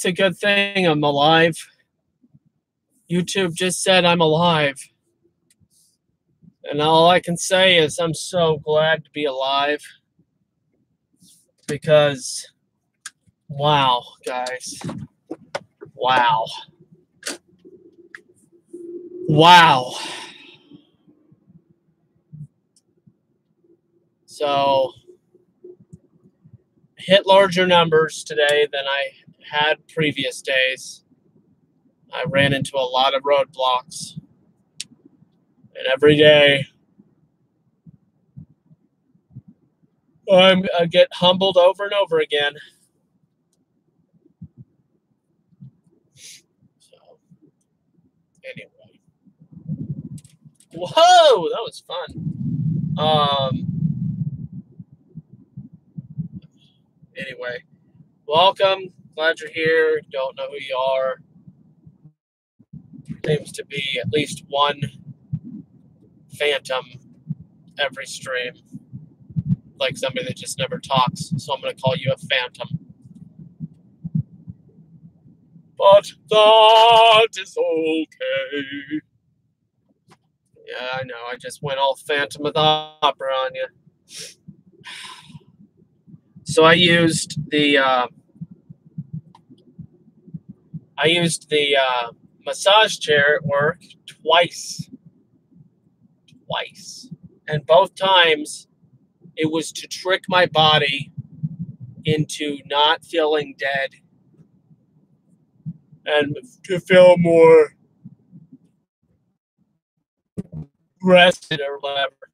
it's a good thing I'm alive. YouTube just said I'm alive. And all I can say is I'm so glad to be alive. Because, wow, guys. Wow. Wow. So, hit larger numbers today than I had previous days. I ran into a lot of roadblocks. And every day, I get humbled over and over again. So, anyway. Whoa, that was fun. Anyway, welcome. Glad you're here. Don't know who you are. Seems to be at least one phantom every stream. Like somebody that just never talks. So I'm going to call you a phantom. But that is okay. Yeah, I know. I just went all Phantom of the Opera on you. So I used the massage chair at work twice, and both times it was to trick my body into not feeling dead and to feel more rested or whatever.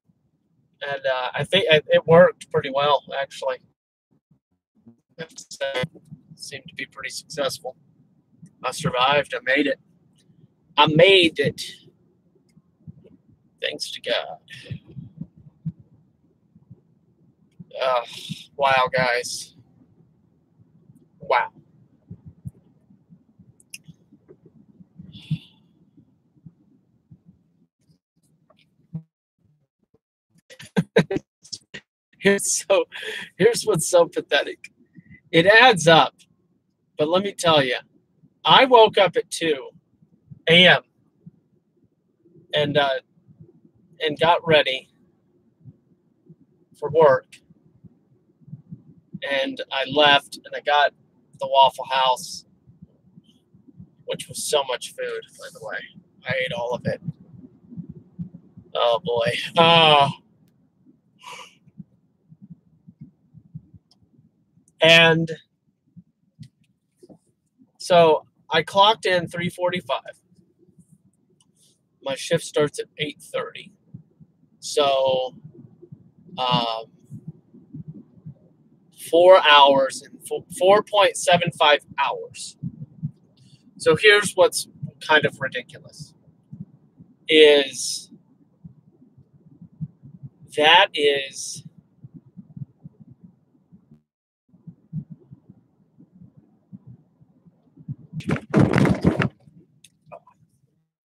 And I think it worked pretty well, actually. It seemed to be pretty successful. I survived. I made it. I made it. Thanks to God. Wow, guys. Wow. Here's what's so pathetic. It adds up. But let me tell you, I woke up at 2 a.m. and got ready for work. And I left and I got the Waffle House, which was so much food, by the way. I ate all of it. Oh boy. And so I clocked in 3:45. My shift starts at 8:30. So 4 hours and 4.75 hours. So here's what's kind of ridiculous. Is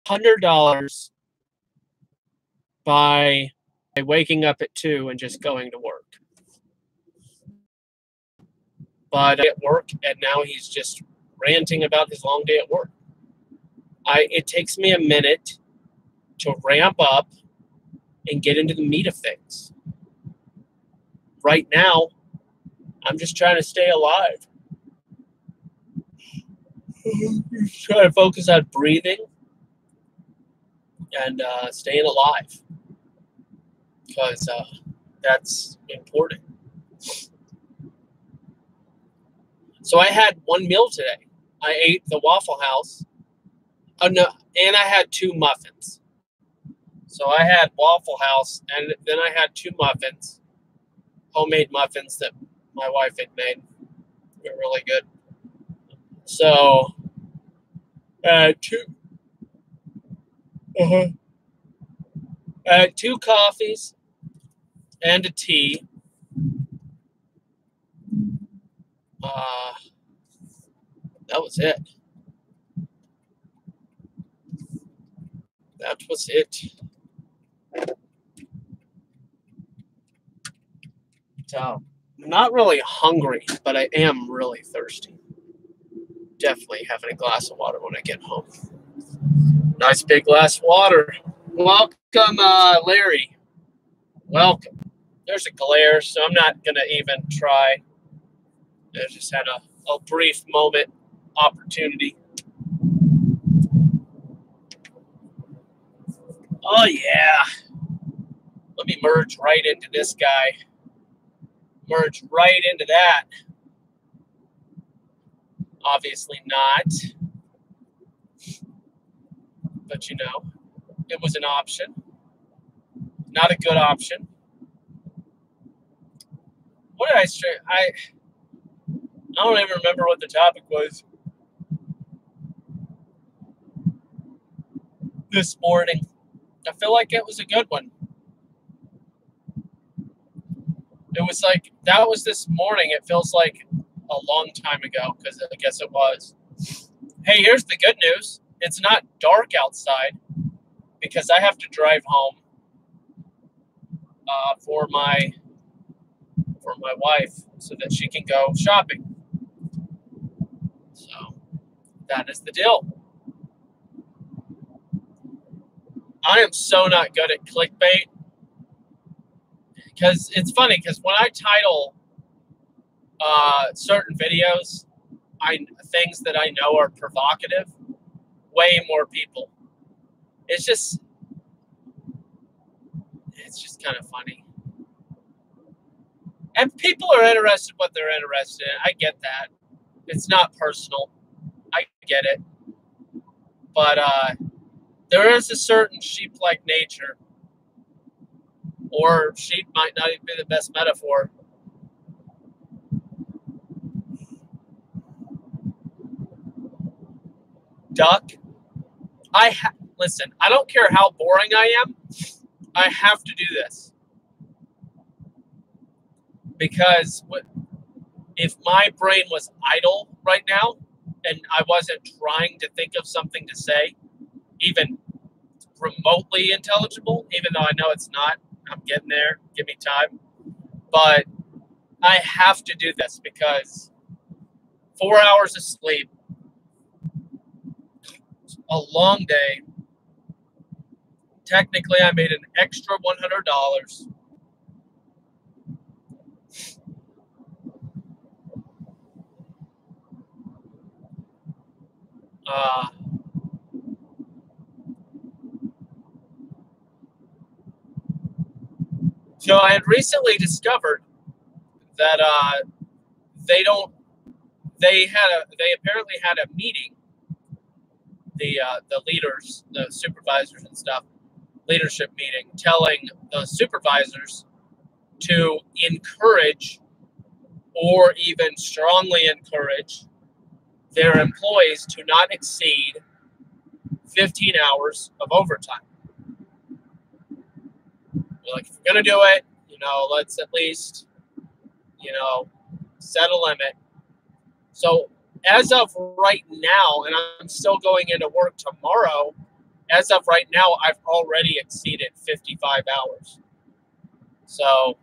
$100 by waking up at 2 and just going to work. But at work, and now he's just ranting about his long day at work. It takes me a minute to ramp up and get into the meat of things. Right now, I'm just trying to stay alive. Trying to focus on breathing and staying alive, because that's important. So I had one meal today. I ate the Waffle House. Oh no, and I had 2 muffins. So I had Waffle House, and then I had 2 muffins, homemade muffins that my wife had made. They were really good. So I had 2 coffees and a tea. That was it. That was it. So, I'm not really hungry, but I am really thirsty. Definitely having a glass of water when I get home. Nice big glass of water. Welcome, Larry. Welcome. There's a glare, so I'm not going to even try. I just had a brief moment opportunity. Oh, yeah. Let me merge right into this guy. Merge right into that. Obviously not. But, you know, it was an option. Not a good option. What did I say? I don't even remember what the topic was this morning. I feel like it was a good one. It was like, that was this morning. It feels like a long time ago, because I guess it was. Hey, here's the good news. It's not dark outside because I have to drive home for my wife so that she can go shopping. So that is the deal. I am so not good at clickbait. Because it's funny, because when I title certain videos, things that I know are provocative, way more people. It's just kind of funny. And people are interested in what they're interested in. I get that. It's not personal. I get it. But there is a certain sheep-like nature, or sheep might not even be the best metaphor. Duck. Listen, I don't care how boring I am. I have to do this. Because if my brain was idle right now and I wasn't trying to think of something to say, even remotely intelligible, even though I know it's not, I'm getting there, give me time. But I have to do this because 4 hours of sleep, a long day. Technically, I made an extra $100. So I had recently discovered that they apparently had a meeting, the leaders, the supervisors and stuff, leadership meeting, telling the supervisors to encourage or even strongly encourage their employees to not exceed 15 hours of overtime. They're like, if you're going to do it, let's at least, set a limit. So as of right now, and I'm still going into work tomorrow, as of right now, I've already exceeded 55 hours. So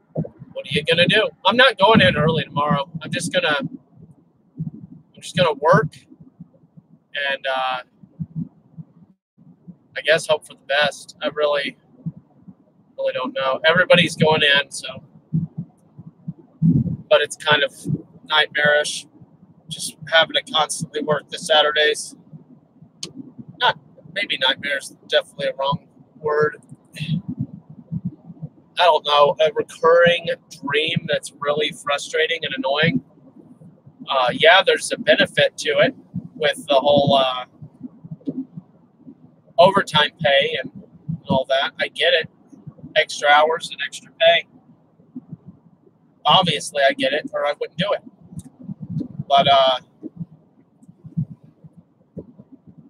what are you going to do? I'm not going in early tomorrow. I'm just going to work and I guess hope for the best. I really don't know. Everybody's going in, so, but it's kind of nightmarish just having to constantly work the Saturdays. Maybe nightmare is definitely a wrong word. I don't know, a recurring dream that's really frustrating and annoying. Yeah, there's a benefit to it with the whole overtime pay and all that. I get it. Extra hours and extra pay. Obviously, I get it, or I wouldn't do it. But,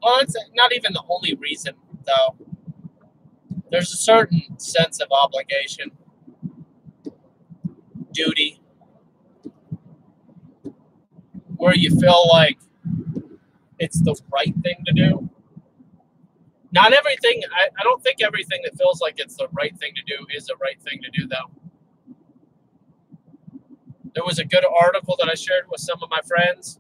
well, it's not even the only reason, though. There's a certain sense of obligation, duty, where you feel like it's the right thing to do. Not everything, I don't think everything that feels like it's the right thing to do is the right thing to do, though. There was a good article that I shared with some of my friends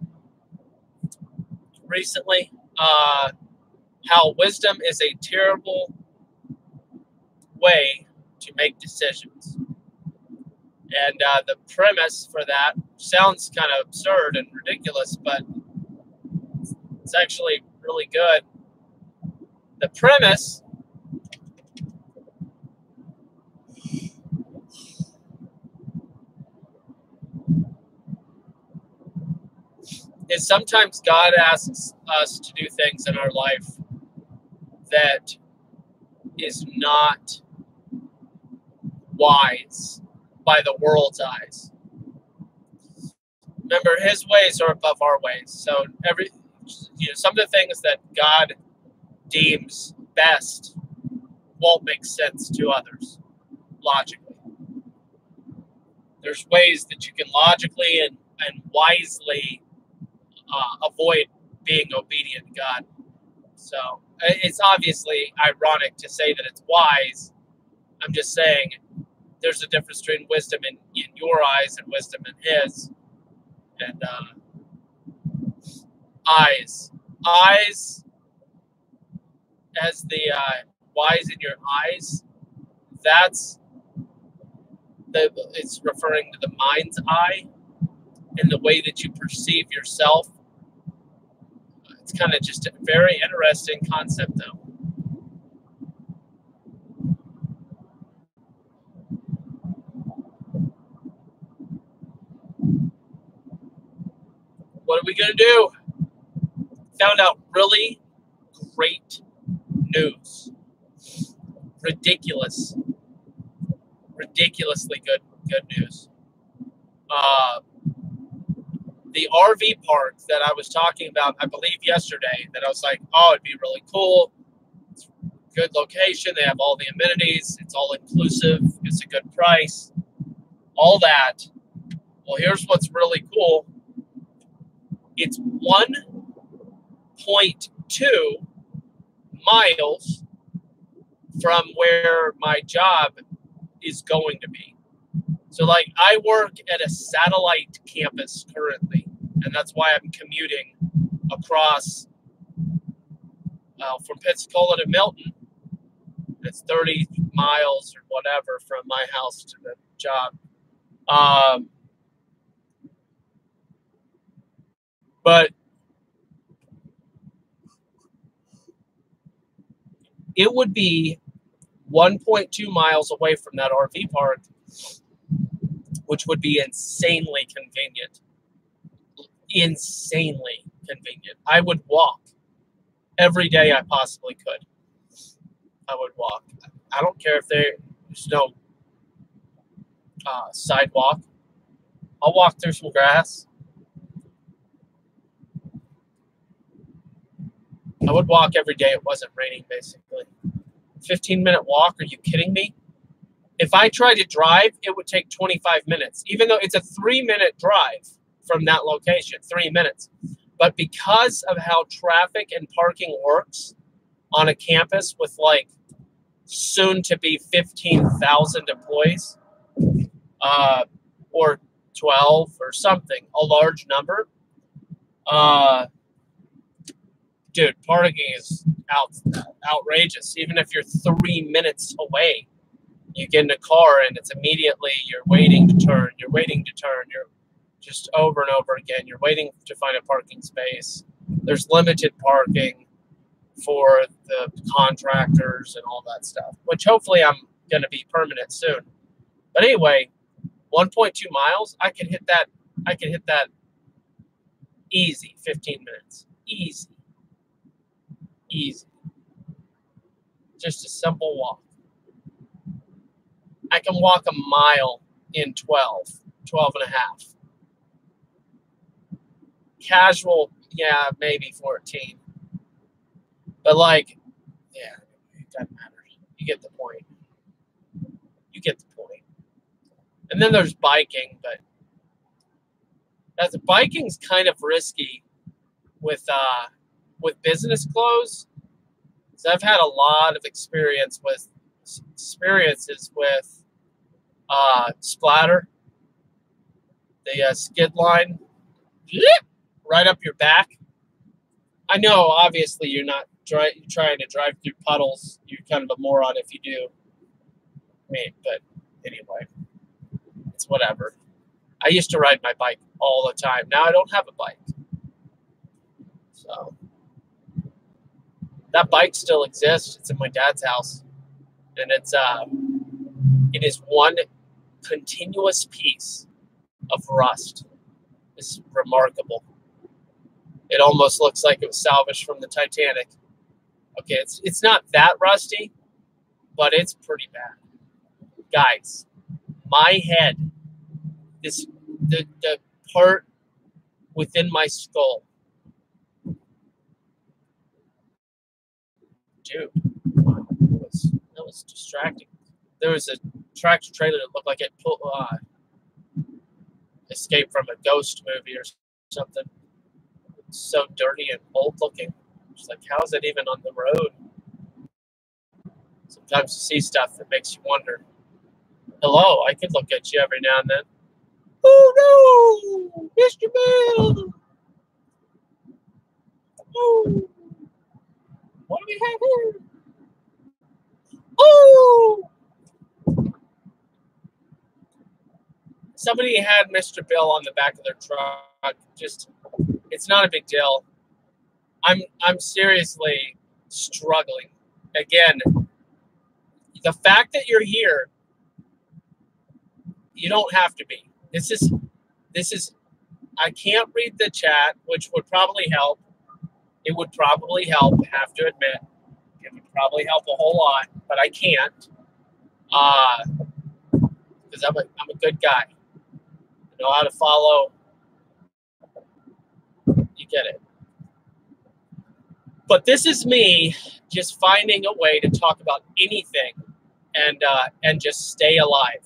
recently. How wisdom is a terrible way to make decisions. And the premise for that sounds kind of absurd and ridiculous, but it's actually really good. The premise is sometimes God asks us to do things in our life that is not wise by the world's eyes. Remember, his ways are above our ways. So some of the things that God deems best won't make sense to others logically. There's ways that you can logically and wisely avoid being obedient to God. So it's obviously ironic to say that it's wise. I'm just saying there's a difference between wisdom in your eyes and wisdom in his. And eyes as the wise in your eyes, it's referring to the mind's eye and the way that you perceive yourself. It's kind of just a very interesting concept, though. What are we going to do? Found out really great news. Ridiculously good news. The RV park that I was talking about, I believe yesterday, that I was like, oh, it'd be really cool. It's a good location. They have all the amenities. It's all inclusive. It's a good price. All that. Well, here's what's really cool. It's 1.2 miles from where my job is going to be. So, like, I work at a satellite campus currently, and that's why I'm commuting across from Pensacola to Milton. It's 30 miles or whatever from my house to the job. But it would be 1.2 miles away from that RV park, which would be insanely convenient. Insanely convenient. I would walk every day I possibly could. I would walk. I don't care if there's no sidewalk. I'll walk through some grass. I would walk every day it wasn't raining, basically. 15-minute walk? Are you kidding me? If I tried to drive, it would take 25 minutes, even though it's a 3-minute drive from that location, 3 minutes. But because of how traffic and parking works on a campus with like soon to be 15,000 employees, or 12 or something, a large number, dude, parking is outrageous. Even if you're 3 minutes away, you get in a car and it's immediately you're waiting to turn, you're just over and over again. You're waiting to find a parking space. There's limited parking for the contractors and all that stuff, which hopefully I'm going to be permanent soon. But anyway, 1.2 miles, I can hit that easy, 15 minutes. Easy. Just a simple walk. I can walk a mile in 12 and a half. Casual, yeah, maybe 14. But like, yeah, it doesn't matter. You get the point. And then there's biking, but biking's kind of risky with business clothes. So I've had a lot of experiences with splatter. the skid line, right up your back. I know, obviously, you're not trying to drive through puddles. You're kind of a moron if you do. But anyway, it's whatever. I used to ride my bike all the time. Now I don't have a bike. So that bike still exists. It's in my dad's house. And it is one continuous piece of rust. It's remarkable. It almost looks like it was salvaged from the Titanic. Okay, it's not that rusty, but it's pretty bad. Guys, my head, the part within my skull, dude, that was distracting. There was a tractor trailer that looked like it escaped from a ghost movie or something. It's so dirty and old looking. It's like, how is it even on the road? Sometimes you see stuff that makes you wonder. Hello, I could look at you every now and then. Oh no, Mr. Bill! Oh, what do we have here? Oh! Somebody had Mr. Bill on the back of their truck. Just, it's not a big deal. I'm seriously struggling. Again, the fact that you're here, you don't have to be. This is, I can't read the chat, which would probably help. It would probably help, I have to admit. It would probably help a whole lot, but I can't. Because I'm a good guy. I know how to follow. You get it. But this is me just finding a way to talk about anything and just stay alive.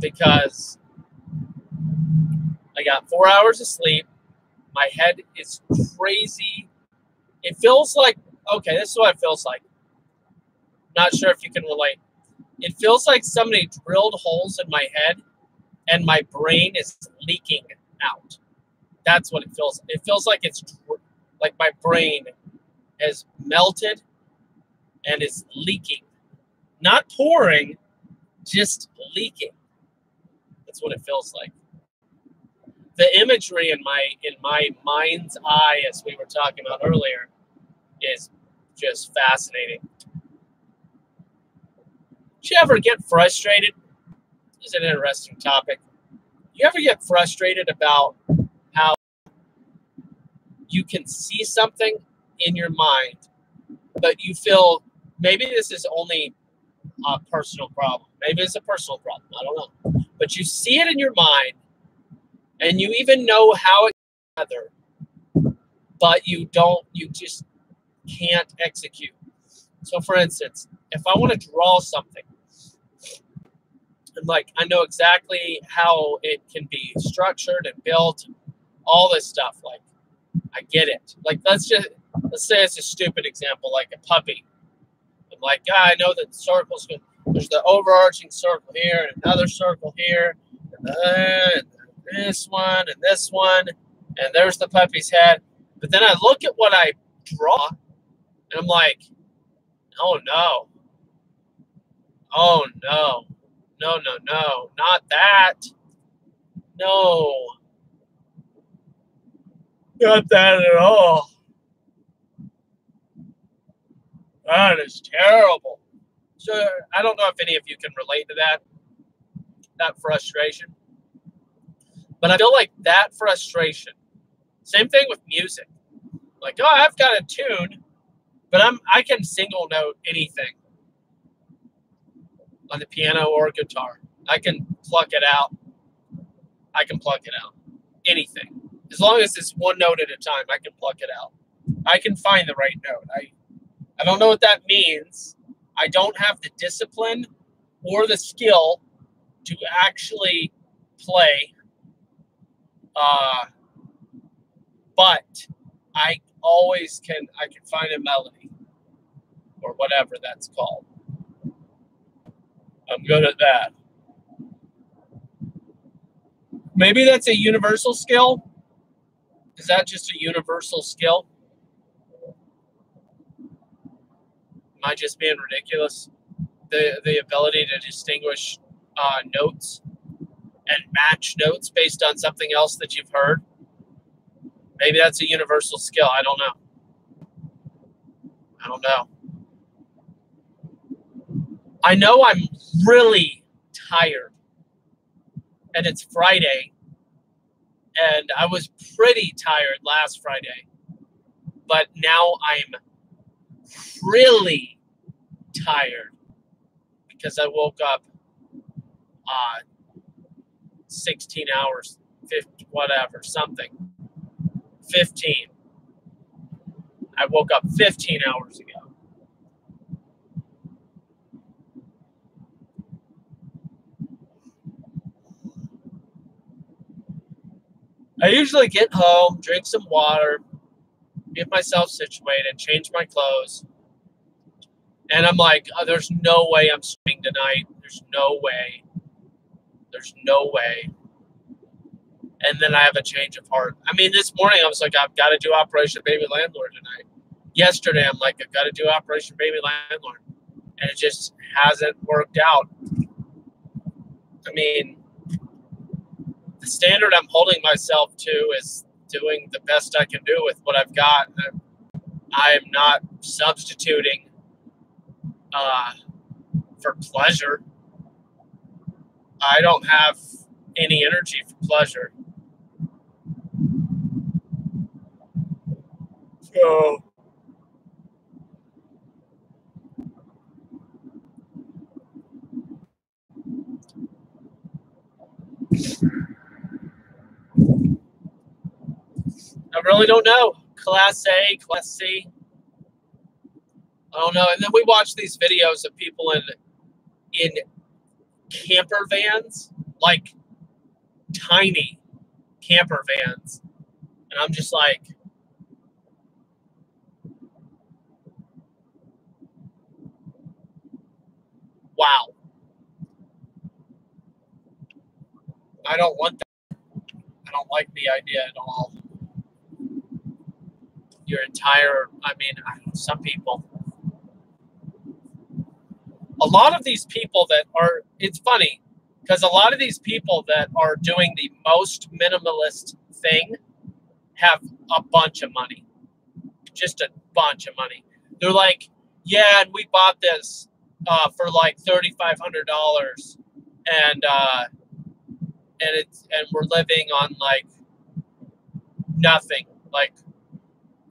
Because I got 4 hours of sleep. My head is crazy. It feels like, okay, this is what it feels like. Not sure if you can relate. It feels like somebody drilled holes in my head and my brain is leaking out. That's what it feels. It feels like it's like my brain has melted and is leaking. Not pouring, just leaking. That's what it feels like. The imagery in my mind's eye, as we were talking about earlier, is just fascinating. Do you ever get frustrated? This is an interesting topic. You ever get frustrated about how you can see something in your mind, but you feel maybe this is only a personal problem. Maybe it's a personal problem. I don't know. But you see it in your mind, and you even know how it together, but you just can't execute. So for instance, if I want to draw something, and like I know exactly how it can be structured and built, all this stuff, like I get it. Like let's say it's a stupid example, like a puppy. I'm like, I know that circles, there's the overarching circle here, and another circle here, and this one, and there's the puppy's head. But then I look at what I draw, and I'm like, oh no. Oh no. No, not that. No. Not that at all. That is terrible. So I don't know if any of you can relate to that frustration. But I feel like that frustration, same thing with music. Like, oh, I've got a tune, but I can single note anything on the piano or guitar. I can pluck it out. Anything. As long as it's one note at a time, I can pluck it out. I can find the right note. I don't know what that means. I don't have the discipline or the skill to actually play. But I always can find a melody or whatever that's called. I'm good at that. Maybe that's a universal skill. Is that just a universal skill? Am I just being ridiculous? The ability to distinguish notes and match notes based on something else that you've heard. Maybe that's a universal skill. I don't know. I don't know. I know I'm really tired. And it's Friday. And I was pretty tired last Friday. But now I'm really tired because I woke up 16 hours, 50, whatever, something. 15. I woke up 15 hours ago. I usually get home, drink some water, get myself situated, change my clothes. And I'm like, oh, there's no way I'm swimming tonight. There's no way. There's no way. And then I have a change of heart. I mean, this morning I was like, I've got to do Operation Baby Landlord tonight. Yesterday I'm like, I've got to do Operation Baby Landlord. And it just hasn't worked out. I mean, the standard I'm holding myself to is doing the best I can do with what I've got. I am not substituting for pleasure. I don't have any energy for pleasure. So I really don't know. Class A, Class C. I don't know. And then we watch these videos of people in camper vans, like tiny camper vans. And I'm just like, wow. I don't want that. I don't like the idea at all. Your entire, I mean, some people. A lot of these people that are, it's funny, because a lot of these people that are doing the most minimalist thing have a bunch of money. Just a bunch of money. They're like, yeah, and we bought this for like $3,500, and we're living on like nothing, like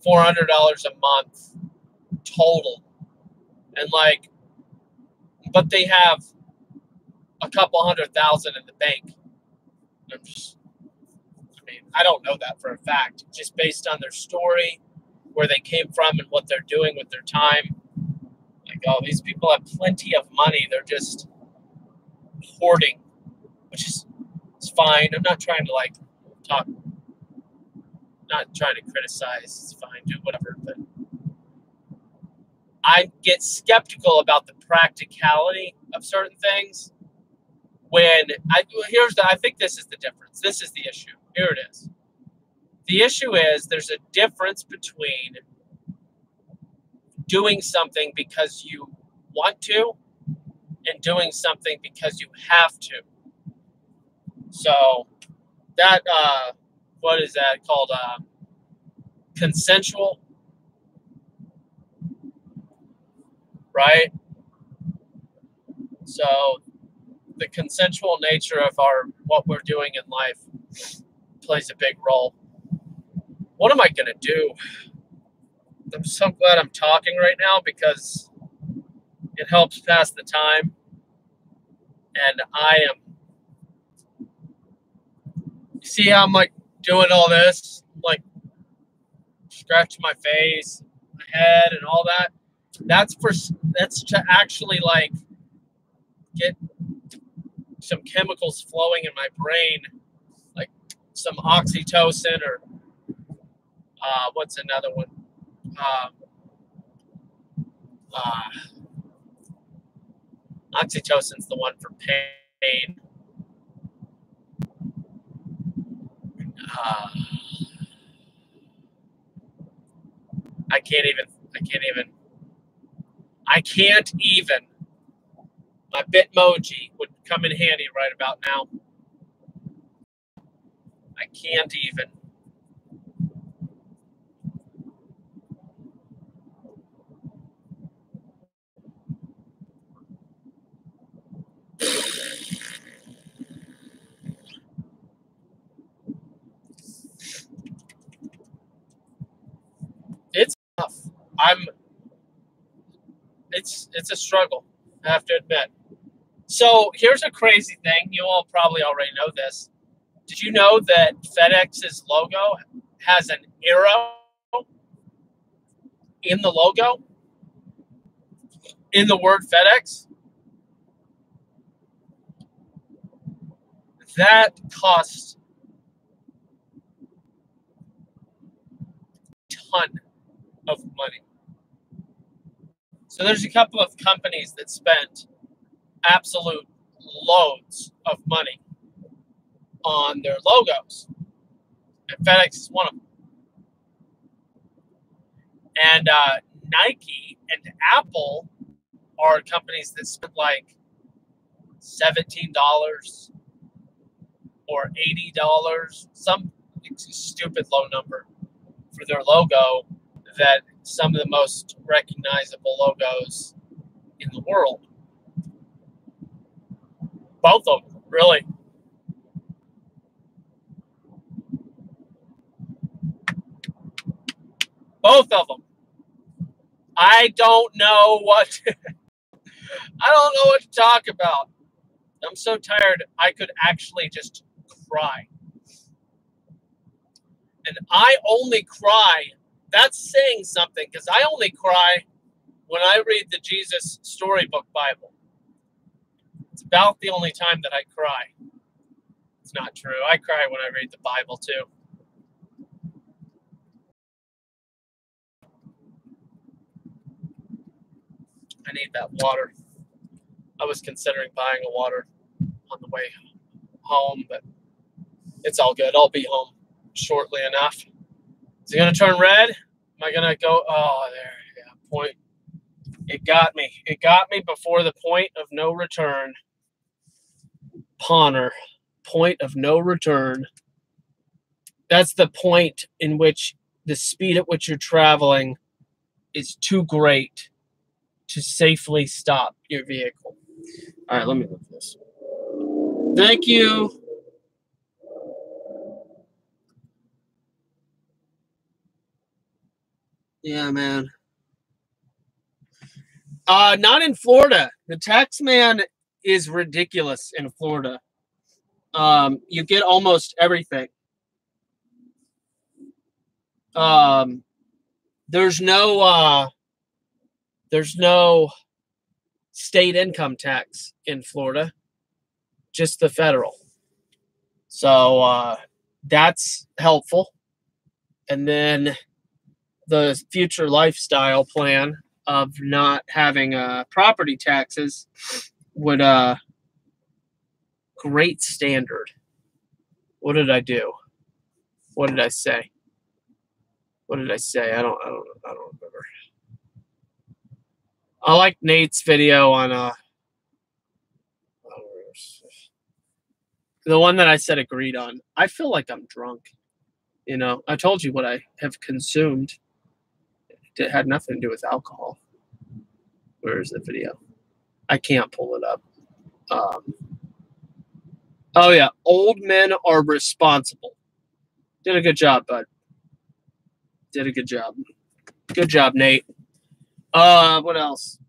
$400 a month total, and like, but they have a couple $100,000 in the bank. I'm just, I mean, I don't know that for a fact, just based on their story, where they came from, and what they're doing with their time. Like, oh, these people have plenty of money. They're just hoarding, which is it's fine. I'm not trying to like talk, not trying to criticize. It's fine, do whatever. But I get skeptical about the practicality of certain things. When I think this is the difference. This is the issue. Here it is. The issue is there's a difference between doing something because you want to and doing something because you have to. So that, what is that called? Consensual, right? So the consensual nature of what we're doing in life plays a big role. What am I going to do? I'm so glad I'm talking right now because it helps pass the time. And I am, you see how I'm like doing all this, like scratching my face, my head and all that. That's to actually like get some chemicals flowing in my brain, like some oxytocin or what's another one? Oxytocin's the one for pain. Uh, I can't even. My Bitmoji would come in handy right about now. I can't even. It's tough. It's a struggle, I have to admit. So here's a crazy thing. You all probably already know this. Did you know that FedEx's logo has an arrow in the logo? In the word FedEx? That costs a ton of money. So there's a couple of companies that spent absolute loads of money on their logos, and FedEx is one of them. And Nike and Apple are companies that spend like $17 or $80, some stupid low number for their logo, that some of the most recognizable logos in the world. Both of them, really. Both of them. I don't know what to talk about. I'm so tired. I could actually just cry. And I only cry. That's saying something, because I only cry when I read the Jesus Storybook Bible. It's about the only time that I cry. It's not true. I cry when I read the Bible too. I need that water. I was considering buying a water on the way home, but it's all good. I'll be home shortly enough. Is it going to turn red? Am I going to go? Oh, there. Yeah, point. It got me. It got me before the point of no return. Pawner. Point of no return. That's the point in which the speed at which you're traveling is too great to safely stop your vehicle. All right, let me look at this. Thank you. Yeah, man. Not in Florida. The tax man is ridiculous in Florida. You get almost everything. There's no state income tax in Florida, just the federal. So that's helpful. And then the future lifestyle plan of not having property taxes would great standard. What did I do? What did I say? What did I say? I don't remember. I like Nate's video on the one that I said agreed on. I feel like I'm drunk. You know, I told you what I have consumed. It had nothing to do with alcohol. Where is the video? I can't pull it up. Oh, yeah. Old men are responsible. Did a good job, bud. Did a good job. Good job, Nate. What else?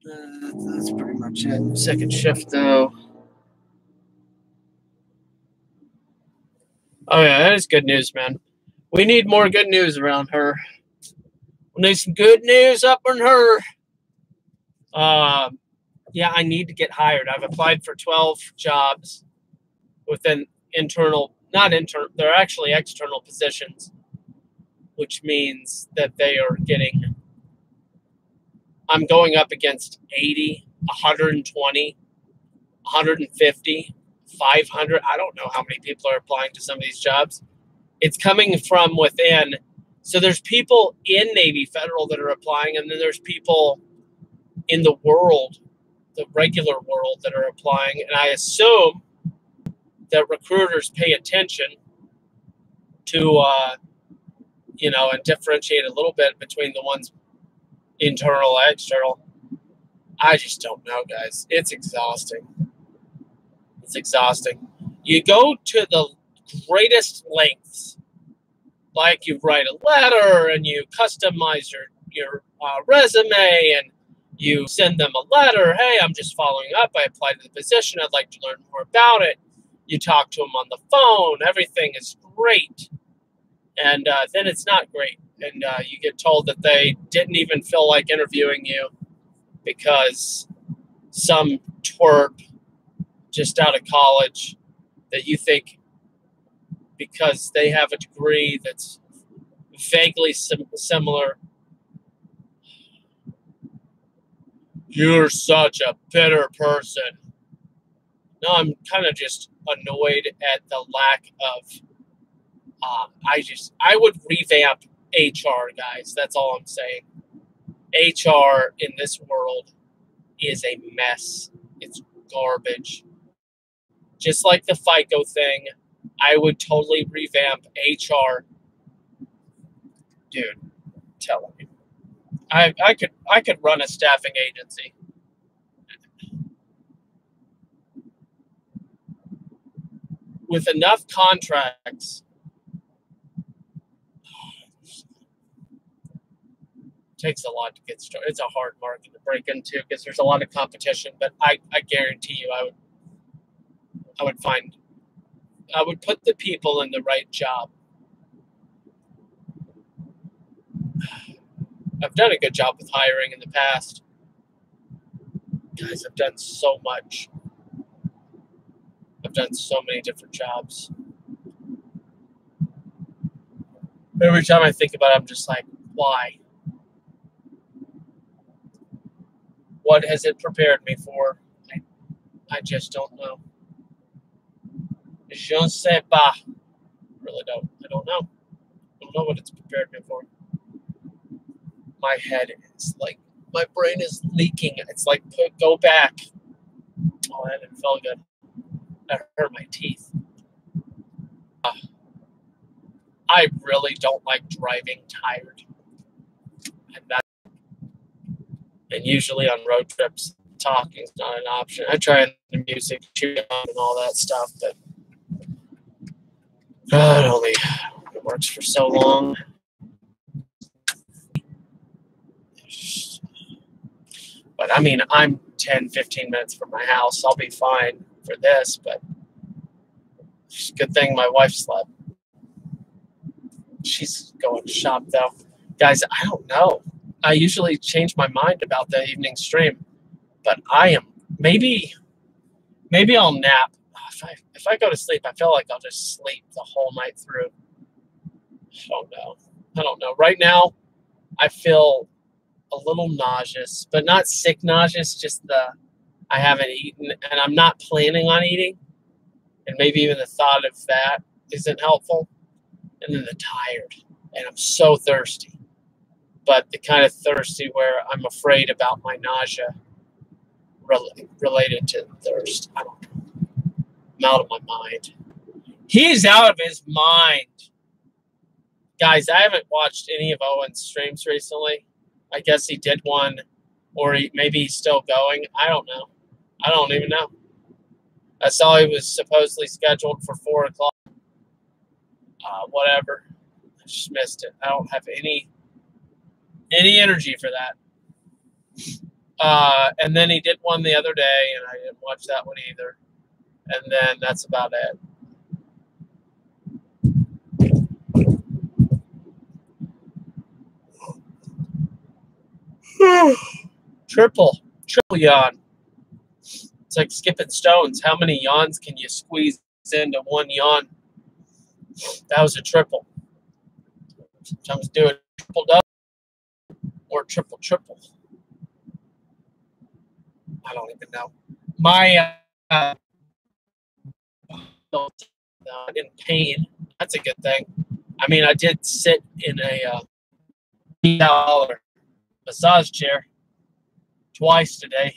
That's pretty much it. Second shift, though. Oh, yeah, that is good news, man. We need more good news around her. We need some good news up on her. Yeah, I need to get hired. I've applied for 12 jobs within they're actually external positions, which means that I'm going up against 80, 120, 150 500. I don't know how many people are applying to some of these jobs. It's coming from within. So there's people in Navy Federal that are applying, and then there's people in the world, the regular world, that are applying. And I assume that recruiters pay attention to, and differentiate a little bit between the ones internal and external. I just don't know, guys. It's exhausting. It's exhausting. You go to the greatest lengths, like you write a letter and you customize your resume and you send them a letter. Hey, I'm just following up. I applied to the position. I'd like to learn more about it. You talk to them on the phone. Everything is great. And then it's not great. And you get told that they didn't even feel like interviewing you because some twerp just out of college that you think because they have a degree that's vaguely similar, you're such a bitter person. No, I'm kind of just annoyed at the lack of, I would revamp HR, guys. That's all I'm saying. HR in this world is a mess. It's garbage. Just like the FICO thing, I would totally revamp HR. Dude, I'm telling you. I could run a staffing agency. With enough contracts, takes a lot to get started. It's a hard market to break into because there's a lot of competition, but I guarantee you I would put the people in the right job. I've done a good job with hiring in the past. Guys, I've done so much. I've done so many different jobs. Every time I think about it, I'm just like, why? What has it prepared me for? I just don't know. Je ne sais pas. Really don't. I don't know. I don't know what it's prepared me for. My head is like, my brain is leaking. It's like, go back. Oh, that didn't feel good. That hurt my teeth. I really don't like driving tired. And usually on road trips, talking is not an option. I try the music, tune on, and all that stuff, but it works for so long. But I mean, I'm 10, 15 minutes from my house. I'll be fine for this, but it's a good thing my wife slept. She's going to shop though. Guys, I don't know. I usually change my mind about the evening stream, but maybe I'll nap. If I go to sleep, I feel like I'll just sleep the whole night through. I don't know. Right now, I feel a little nauseous, but not sick nauseous, just I haven't eaten, and I'm not planning on eating, and maybe even the thought of that isn't helpful, and then the tired, and I'm so thirsty, but the kind of thirsty where I'm afraid about my nausea related to thirst. I don't know. I'm out of my mind. He's out of his mind. Guys, I haven't watched any of Owen's streams recently. I guess he did one, or maybe he's still going. I don't know. I don't even know. I saw he was supposedly scheduled for 4 o'clock. Whatever. I just missed it. I don't have any energy for that. And then he did one the other day, and I didn't watch that one either. And then that's about it. Triple yawn. It's like skipping stones. How many yawns can you squeeze into one yawn? That was a triple. Sometimes do a triple double or triple. I don't even know. My in pain. That's a good thing. I mean, I did sit in a $3 massage chair twice today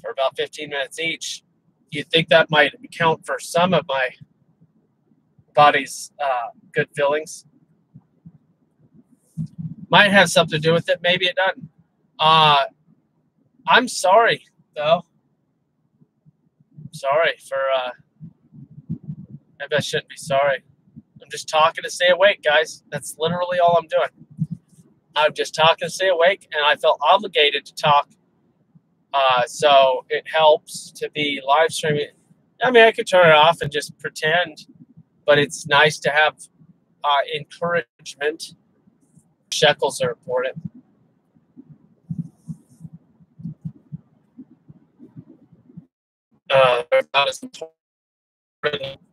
for about 15 minutes each. You'd think that might account for some of my body's good feelings. Might have something to do with it. Maybe it doesn't. I'm sorry, though. Sorry for, maybe I shouldn't be sorry. I'm just talking to stay awake, guys. That's literally all I'm doing. I'm just talking to stay awake, and I felt obligated to talk. So it helps to be live streaming. I mean, I could turn it off and just pretend, but it's nice to have encouragement. Shekels are important.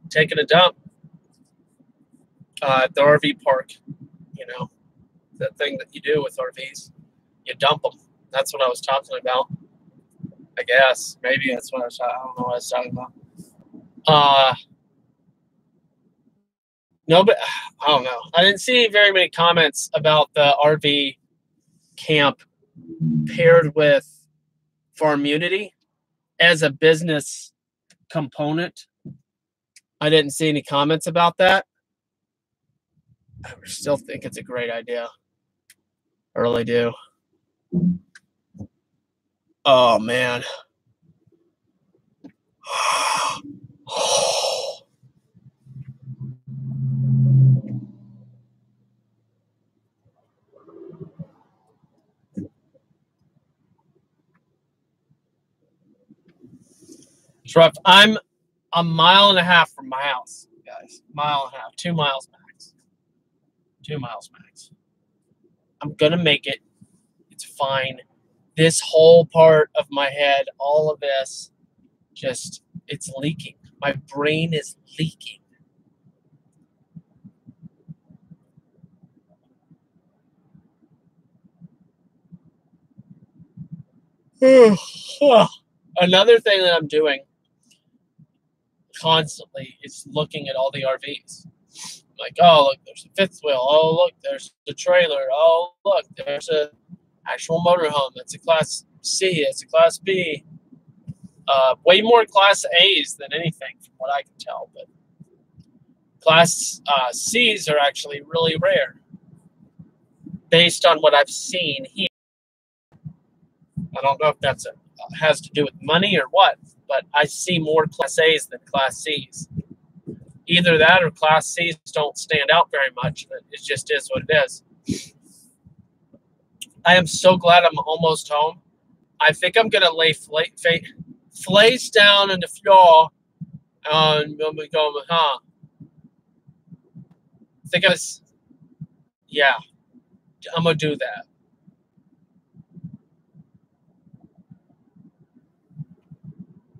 Taking a dump at the RV park, you know, the thing that you do with RVs, you dump them. That's what I was talking about. I guess maybe that's what I was. I don't know what I was talking about. No, but I don't know. I didn't see very many comments about the RV camp paired with Farmunity as a business component. I didn't see any comments about that. I still think it's a great idea. I really do. Oh, man. It's rough. I'm a mile and a half from my house, guys. Mile and a half. 2 miles max. 2 miles max. I'm going to make it. It's fine. This whole part of my head, all of this, just, it's leaking. My brain is leaking. Another thing that I'm doing constantly is looking at all the RVs. Like, oh, look, there's a fifth wheel. Oh, look, there's the trailer. Oh, look, there's a actual motorhome. It's a Class C. It's a Class B. Way more Class A's than anything, from what I can tell. But Class C's are actually really rare, based on what I've seen here. I don't know if that's has to do with money or what, but I see more Class A's than Class C's. Either that or Class C's don't stand out very much. It just is what it is. I am so glad I'm almost home. I think I'm going to lay face down on the floor and I'm going, huh? I think yeah, I'm going to do that.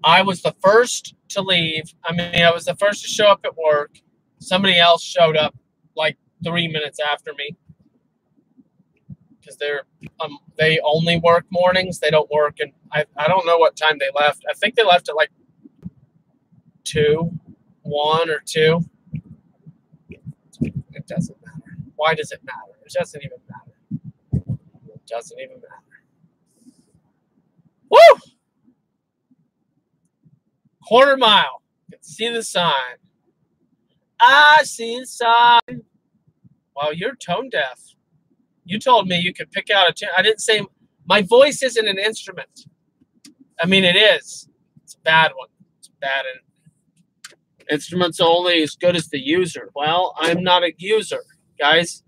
I was the first to leave. I mean, I was the first to show up at work. Somebody else showed up like 3 minutes after me because they only work mornings. They don't work, and I don't know what time they left. I think they left at like 1 or 2. It doesn't matter. Why does it matter? It doesn't even matter. It doesn't even matter. Woo! Quarter mile. You can see the sign. I see the sign. Well, you're tone deaf. You told me you could pick out a tune. I didn't say my voice isn't an instrument. I mean, it is. It's a bad one. It's bad. Instruments only as good as the user. Well, I'm not a user, guys.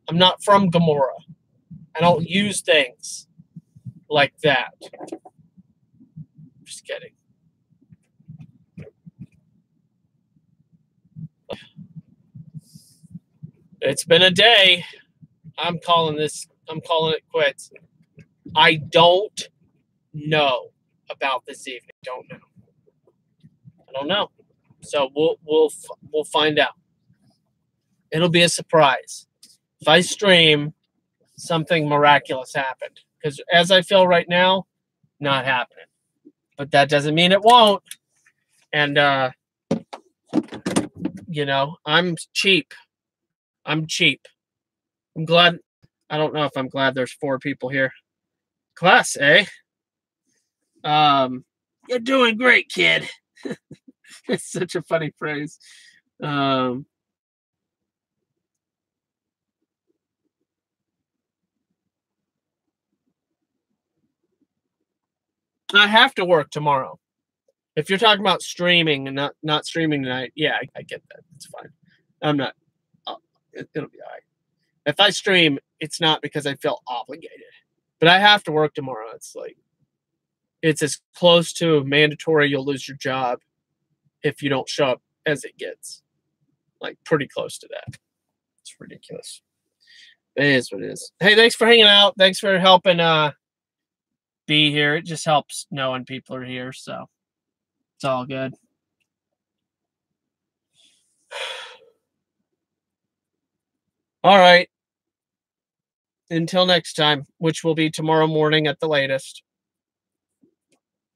I'm not from Gomorrah. I don't use things like that. Just kidding. It's been a day. I'm calling it quits. I don't know about this evening. Don't know. I don't know. So we'll find out. It'll be a surprise. If I stream, something miraculous happened. Because as I feel right now, not happening. But that doesn't mean it won't. And, you know, I'm cheap. I'm cheap. I'm glad. I don't know if I'm glad there's 4 people here. Class A. You're doing great, kid. It's such a funny phrase. I have to work tomorrow. If you're talking about streaming and not streaming tonight, yeah, I get that. It's fine. I'm not. It'll be all right. If I stream, it's not because I feel obligated. But I have to work tomorrow. It's like, it's as close to mandatory you'll lose your job if you don't show up as it gets. Like, pretty close to that. It's ridiculous. It is what it is. Hey, thanks for hanging out. Thanks for helping be here. It just helps knowing people are here, so it's all good. All right. Until next time, which will be tomorrow morning at the latest.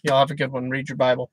Y'all have a good one. Read your Bible.